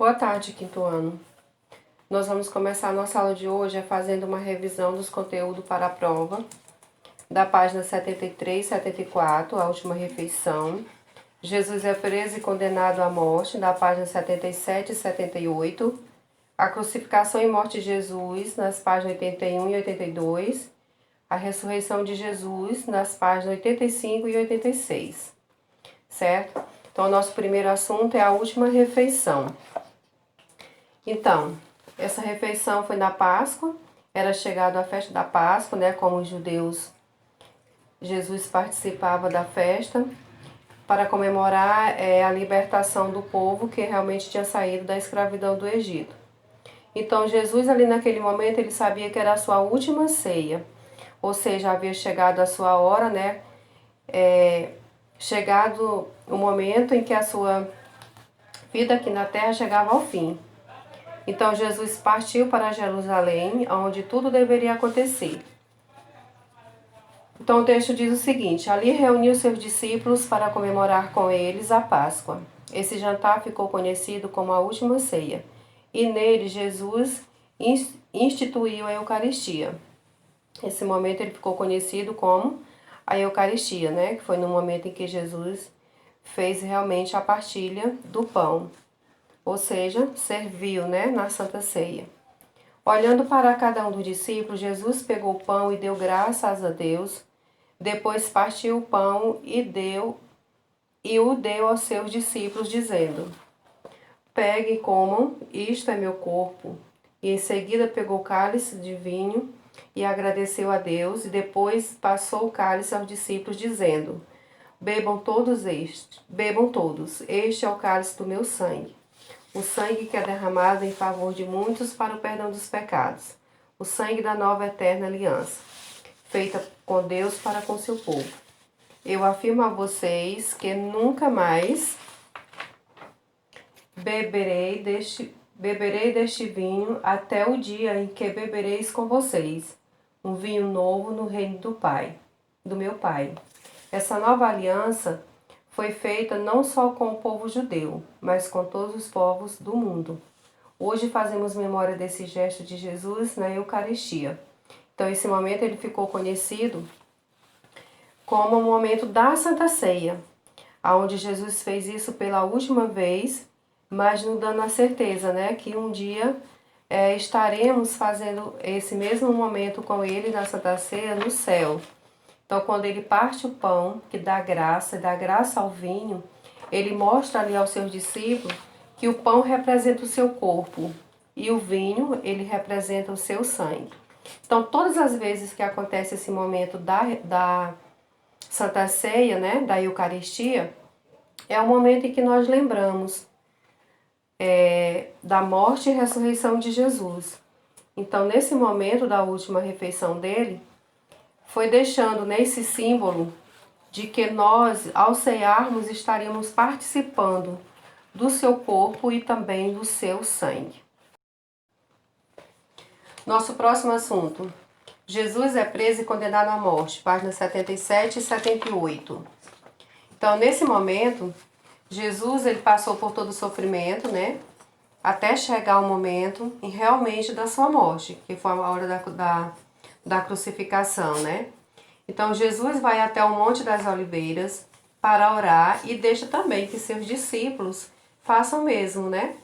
Boa tarde, quinto ano. Nós vamos começar a nossa aula de hoje fazendo uma revisão dos conteúdos para a prova, da página 73 e 74, a última refeição. Jesus é preso e condenado à morte, da página 77 e 78. A crucificação e morte de Jesus, nas páginas 81 e 82. A ressurreição de Jesus, nas páginas 85 e 86. Certo? Então, o nosso primeiro assunto é a última refeição. Então, essa refeição foi na Páscoa, era chegado a festa da Páscoa, né? Como os judeus, Jesus participava da festa para comemorar a libertação do povo que realmente tinha saído da escravidão do Egito. Então, Jesus ali naquele momento, ele sabia que era a sua última ceia, ou seja, havia chegado a sua hora, né? Chegado o momento em que a sua vida aqui na terra chegava ao fim. Então Jesus partiu para Jerusalém, onde tudo deveria acontecer. Então o texto diz o seguinte: ali reuniu seus discípulos para comemorar com eles a Páscoa. Esse jantar ficou conhecido como a última ceia, e nele Jesus instituiu a Eucaristia. Esse momento ele ficou conhecido como a Eucaristia, né? Que foi no momento em que Jesus fez realmente a partilha do pão, ou seja, serviu, né, na Santa Ceia. Olhando para cada um dos discípulos, Jesus pegou o pão e deu graças a Deus. Depois partiu o pão e o deu aos seus discípulos, dizendo: pegue e comam, isto é meu corpo. E em seguida pegou o cálice de vinho e agradeceu a Deus, e depois passou o cálice aos discípulos, dizendo: bebam todos, este é o cálice do meu sangue. O sangue que é derramado em favor de muitos para o perdão dos pecados. O sangue da nova eterna aliança, feita com Deus para com seu povo. Eu afirmo a vocês que nunca mais beberei deste vinho até o dia em que bebereis com vocês um vinho novo no reino do meu Pai. Essa nova aliança foi feita não só com o povo judeu, mas com todos os povos do mundo. Hoje fazemos memória desse gesto de Jesus na Eucaristia. Então, esse momento ele ficou conhecido como o momento da Santa Ceia, onde Jesus fez isso pela última vez, mas nos dando a certeza, né, que um dia estaremos fazendo esse mesmo momento com ele na Santa Ceia no céu. Então, quando ele parte o pão, que dá graça ao vinho, ele mostra ali aos seus discípulos que o pão representa o seu corpo e o vinho, ele representa o seu sangue. Então, todas as vezes que acontece esse momento da Santa Ceia, né, da Eucaristia, é o momento em que nós lembramos da morte e ressurreição de Jesus. Então, nesse momento da última refeição dele, foi deixando nesse símbolo de que nós, ao cearmos, estaríamos participando do seu corpo e também do seu sangue. Nosso próximo assunto. Jesus é preso e condenado à morte, páginas 77 e 78. Então, nesse momento, Jesus ele passou por todo o sofrimento, né? Até chegar o momento realmente da sua morte, que foi a hora da crucificação, né? Então Jesus vai até o Monte das Oliveiras para orar e deixa também que seus discípulos façam o mesmo, né?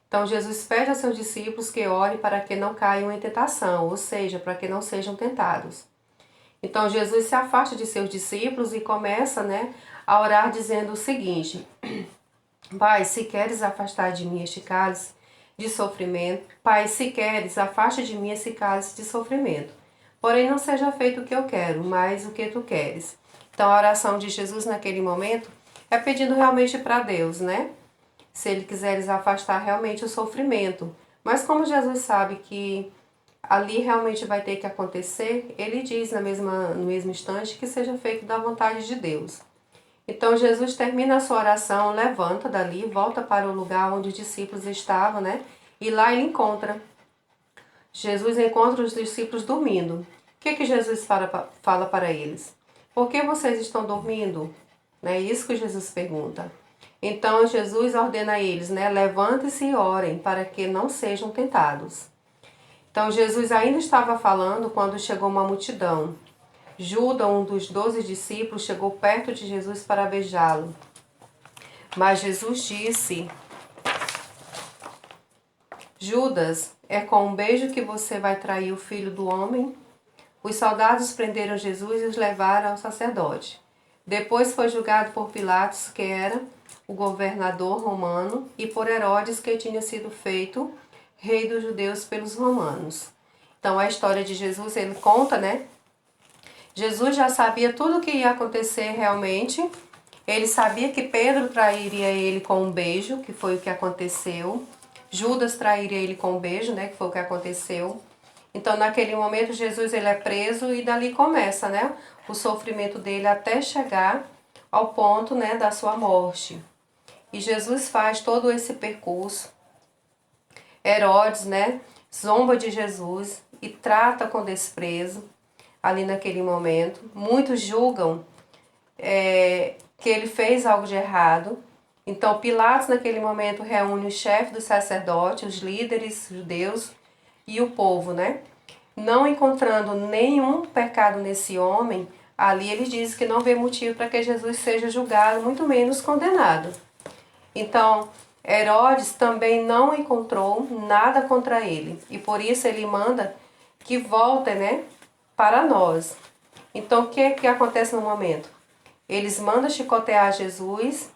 Então Jesus pede a seus discípulos que orem para que não caiam em tentação, ou seja, para que não sejam tentados. Então Jesus se afasta de seus discípulos e começa, né, a orar dizendo o seguinte: Pai, se queres afastar de mim este cálice de sofrimento, Pai, se queres, afaste de mim esse cálice de sofrimento. Porém, não seja feito o que eu quero, mas o que tu queres. Então, a oração de Jesus naquele momento é pedindo realmente para Deus, né? Se ele quiser afastar realmente o sofrimento. Mas como Jesus sabe que ali realmente vai ter que acontecer, ele diz no mesmo instante que seja feito da vontade de Deus. Então Jesus termina a sua oração, levanta dali, volta para o lugar onde os discípulos estavam, né? E lá ele Jesus encontra os discípulos dormindo. O que Jesus fala para eles? Por que vocês estão dormindo? É isso que Jesus pergunta. Então Jesus ordena a eles, né? Levantem-se e orem para que não sejam tentados. Então Jesus ainda estava falando quando chegou uma multidão. Judas, um dos 12 discípulos, chegou perto de Jesus para beijá-lo. Mas Jesus disse: Judas, é com um beijo que você vai trair o Filho do Homem? Os soldados prenderam Jesus e os levaram ao sacerdote. Depois foi julgado por Pilatos, que era o governador romano, e por Herodes, que tinha sido feito rei dos judeus pelos romanos. Então a história de Jesus, ele conta, né? Jesus já sabia tudo o que ia acontecer realmente. Ele sabia que Pedro trairia ele com um beijo, que foi o que aconteceu. Judas trairia ele com um beijo, né, que foi o que aconteceu. Então, naquele momento, Jesus ele é preso e dali começa, né, o sofrimento dele até chegar ao ponto, né, da sua morte. E Jesus faz todo esse percurso. Herodes, né, zomba de Jesus e trata com desprezo ali naquele momento. Muitos julgam que ele fez algo de errado. Então Pilatos naquele momento reúne os chefes dos sacerdotes, os líderes judeus e o povo, né? Não encontrando nenhum pecado nesse homem, ali ele diz que não vê motivo para que Jesus seja julgado, muito menos condenado. Então Herodes também não encontrou nada contra ele e por isso ele manda que volte, né, para nós. Então o que acontece no momento? Eles mandam chicotear Jesus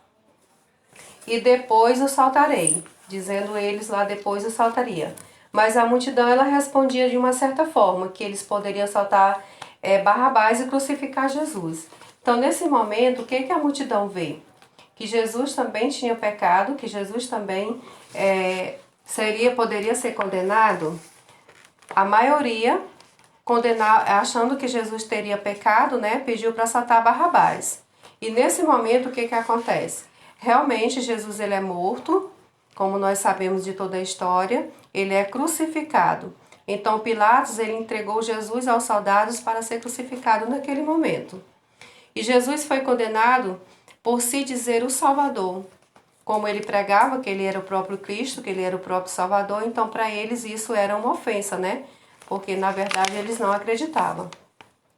e depois o saltarei, dizendo eles lá depois o saltaria. Mas a multidão ela respondia de uma certa forma, que eles poderiam saltar Barrabás e crucificar Jesus. Então nesse momento, o que a multidão vê? Que Jesus também tinha pecado, que Jesus também poderia ser condenado. A maioria, achando que Jesus teria pecado, né, pediu para saltar Barrabás. E nesse momento, o que acontece? Realmente, Jesus ele é morto, como nós sabemos de toda a história, ele é crucificado. Então, Pilatos ele entregou Jesus aos soldados para ser crucificado naquele momento. E Jesus foi condenado por se dizer o Salvador. Como ele pregava que ele era o próprio Cristo, que ele era o próprio Salvador, então para eles isso era uma ofensa, né? Porque na verdade eles não acreditavam.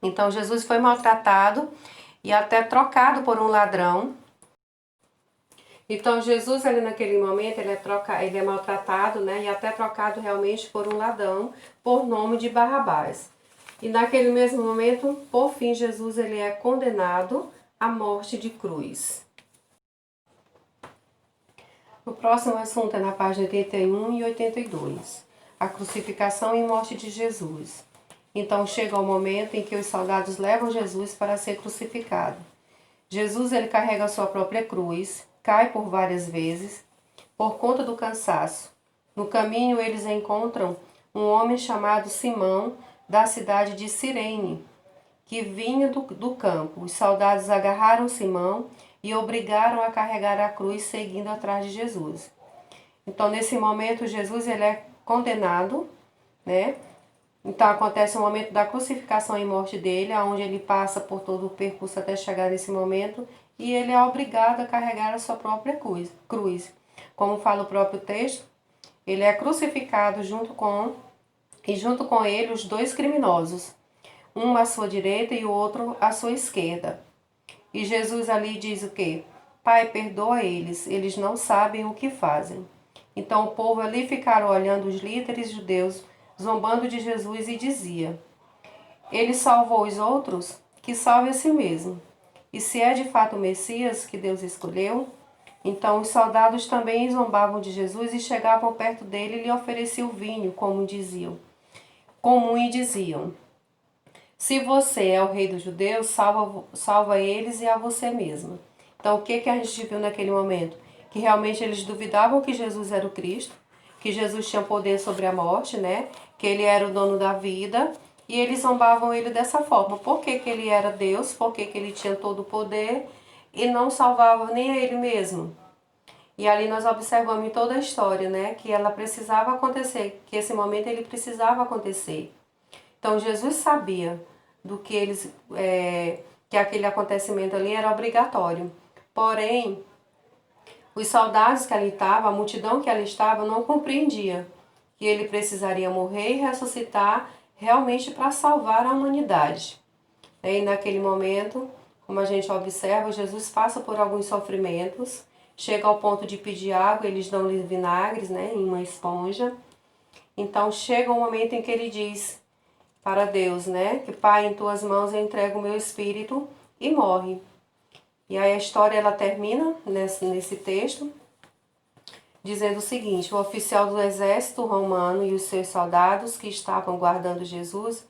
Então Jesus foi maltratado e até trocado por um ladrão. Então Jesus ali naquele momento ele é maltratado, né? E até trocado realmente por um ladrão por nome de Barrabás. E naquele mesmo momento, por fim, Jesus ele é condenado à morte de cruz. O próximo assunto é na página 81 e 82. A crucificação e morte de Jesus. Então chega o momento em que os soldados levam Jesus para ser crucificado. Jesus ele carrega a sua própria cruz, cai por várias vezes, por conta do cansaço. No caminho eles encontram um homem chamado Simão, da cidade de Cirene, que vinha do campo. Os soldados agarraram Simão e obrigaram a carregar a cruz seguindo atrás de Jesus. Então, nesse momento, Jesus ele é condenado, né? Então, acontece o momento da crucificação e morte dele, onde ele passa por todo o percurso até chegar nesse momento, e ele é obrigado a carregar a sua própria cruz. Como fala o próprio texto, ele é crucificado junto com ele os dois criminosos, um à sua direita e o outro à sua esquerda. E Jesus ali diz o quê? Pai, perdoa eles, eles não sabem o que fazem. Então o povo ali ficaram olhando os líderes judeus, zombando de Jesus e dizia: Ele salvou os outros, que salve a si mesmo. E se é de fato o Messias que Deus escolheu? Então os soldados também zombavam de Jesus e chegavam perto dele e lhe ofereciam vinho, e diziam: Se você é o rei dos judeus, salva eles e a você mesmo. Então o que a gente viu naquele momento? Que realmente eles duvidavam que Jesus era o Cristo, que Jesus tinha poder sobre a morte, né? Que ele era o dono da vida, e eles zombavam ele dessa forma. Por que ele era Deus? Por que ele tinha todo o poder e não salvava nem a ele mesmo? E ali nós observamos em toda a história, né, que ela precisava acontecer, que esse momento ele precisava acontecer. Então Jesus sabia do que que aquele acontecimento ali era obrigatório. Porém, Os soldados que ali estavam, a multidão que ali estava, não compreendia que ele precisaria morrer e ressuscitar realmente para salvar a humanidade. E naquele momento, como a gente observa, Jesus passa por alguns sofrimentos, chega ao ponto de pedir água, eles dão-lhe vinagres, né, em uma esponja. Então chega um momento em que ele diz para Deus, né, que Pai, em tuas mãos eu entrego o meu espírito, e morre. E aí a história ela termina nesse texto, dizendo o seguinte: o oficial do exército romano e os seus soldados que estavam guardando Jesus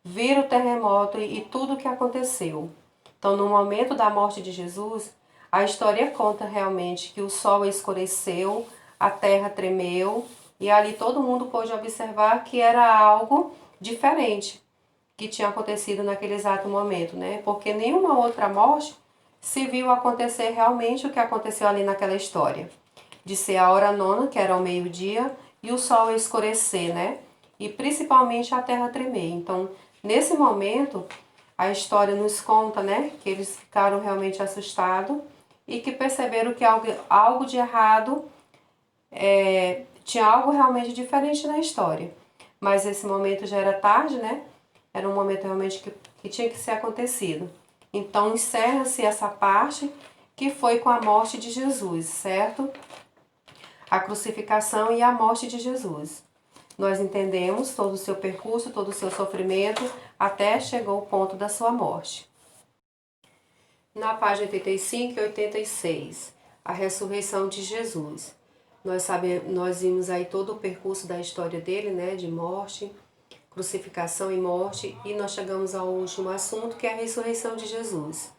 viram o terremoto e tudo o que aconteceu. Então, no momento da morte de Jesus, a história conta realmente que o sol escureceu, a terra tremeu, e ali todo mundo pôde observar que era algo diferente que tinha acontecido naquele exato momento, né? Porque nenhuma outra morte se viu acontecer realmente o que aconteceu ali naquela história. De ser a hora nona, que era ao meio-dia, e o sol escurecer, né? E principalmente a terra tremer. Então, nesse momento, a história nos conta, né? Que eles ficaram realmente assustados e que perceberam que algo de errado, tinha algo realmente diferente na história. Mas esse momento já era tarde, né? Era um momento realmente que tinha que ser acontecido. Então encerra-se essa parte que foi com a morte de Jesus, certo? A crucificação e a morte de Jesus. Nós entendemos todo o seu percurso, todo o seu sofrimento, até chegou o ponto da sua morte. Na página 85 e 86, a ressurreição de Jesus. Nós vimos aí todo o percurso da história dele, né, de morte, crucificação e morte, e nós chegamos ao último assunto, que é a ressurreição de Jesus.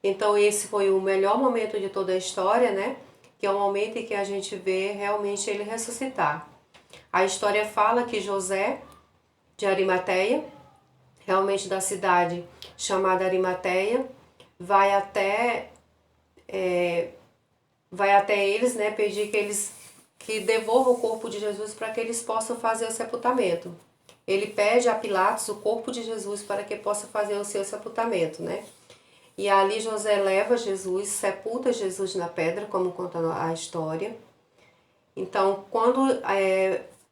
Então esse foi o melhor momento de toda a história, né? Que é o momento em que a gente vê realmente ele ressuscitar. A história fala que José de Arimateia, realmente da cidade chamada Arimateia, vai até eles, né? Pedir que devolvam o corpo de Jesus para que eles possam fazer o sepultamento. Ele pede a Pilatos o corpo de Jesus para que possa fazer o seu sepultamento, né? E ali José leva Jesus, sepulta Jesus na pedra, como conta a história. Então, quando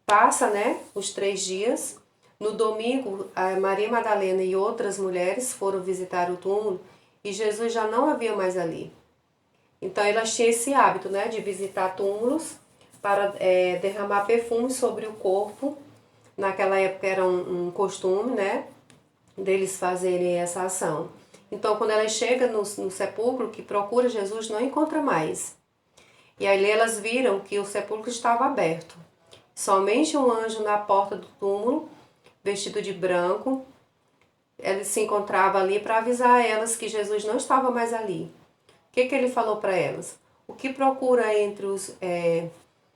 passa, né, os 3 dias, no domingo, a Maria Madalena e outras mulheres foram visitar o túmulo e Jesus já não havia mais ali. Então, elas tinham esse hábito, né, de visitar túmulos para derramar perfume sobre o corpo. Naquela época era um costume, né, deles fazerem essa ação. Então, quando ela chega no sepulcro, que procura Jesus, não encontra mais. E aí elas viram que o sepulcro estava aberto. Somente um anjo na porta do túmulo, vestido de branco, ele se encontrava ali para avisar a elas que Jesus não estava mais ali. O que ele falou para elas? O que procura entre os...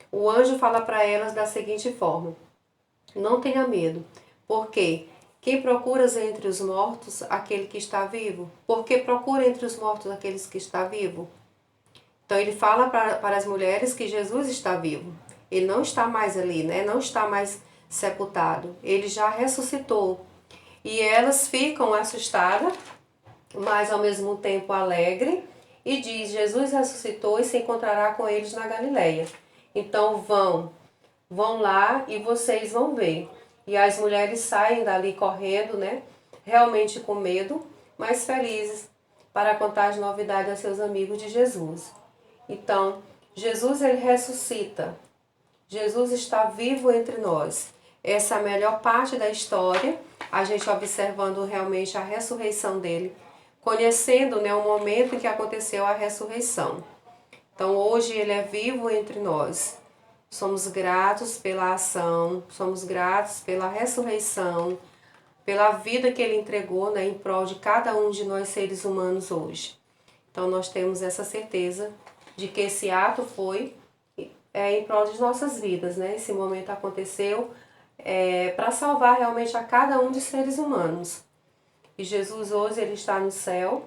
O anjo fala para elas da seguinte forma: não tenha medo, porque quem procura entre os mortos aquele que está vivo? Porque procura entre os mortos aqueles que está vivo? Então ele fala para as mulheres que Jesus está vivo. Ele não está mais ali, né? Não está mais sepultado. Ele já ressuscitou. E elas ficam assustadas, mas ao mesmo tempo alegres, e diz: Jesus ressuscitou e se encontrará com eles na Galileia. Então vão lá e vocês vão ver. E as mulheres saem dali correndo, né? Realmente com medo, mas felizes para contar as novidades a seus amigos de Jesus. Então, Jesus ele ressuscita. Jesus está vivo entre nós. Essa é a melhor parte da história, a gente observando realmente a ressurreição dele, conhecendo, né, o momento em que aconteceu a ressurreição. Então, hoje ele é vivo entre nós. Somos gratos pela ação, somos gratos pela ressurreição, pela vida que ele entregou, né, em prol de cada um de nós seres humanos hoje. Então nós temos essa certeza de que esse ato foi em prol de nossas vidas, né? Esse momento aconteceu para salvar realmente a cada um dos seres humanos. E Jesus hoje ele está no céu,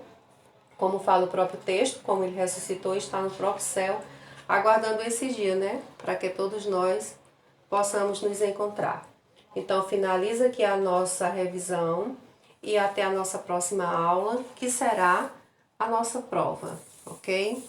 como fala o próprio texto, como ele ressuscitou, está no próprio céu, aguardando esse dia, né? Para que todos nós possamos nos encontrar. Então finaliza aqui a nossa revisão e até a nossa próxima aula, que será a nossa prova, ok?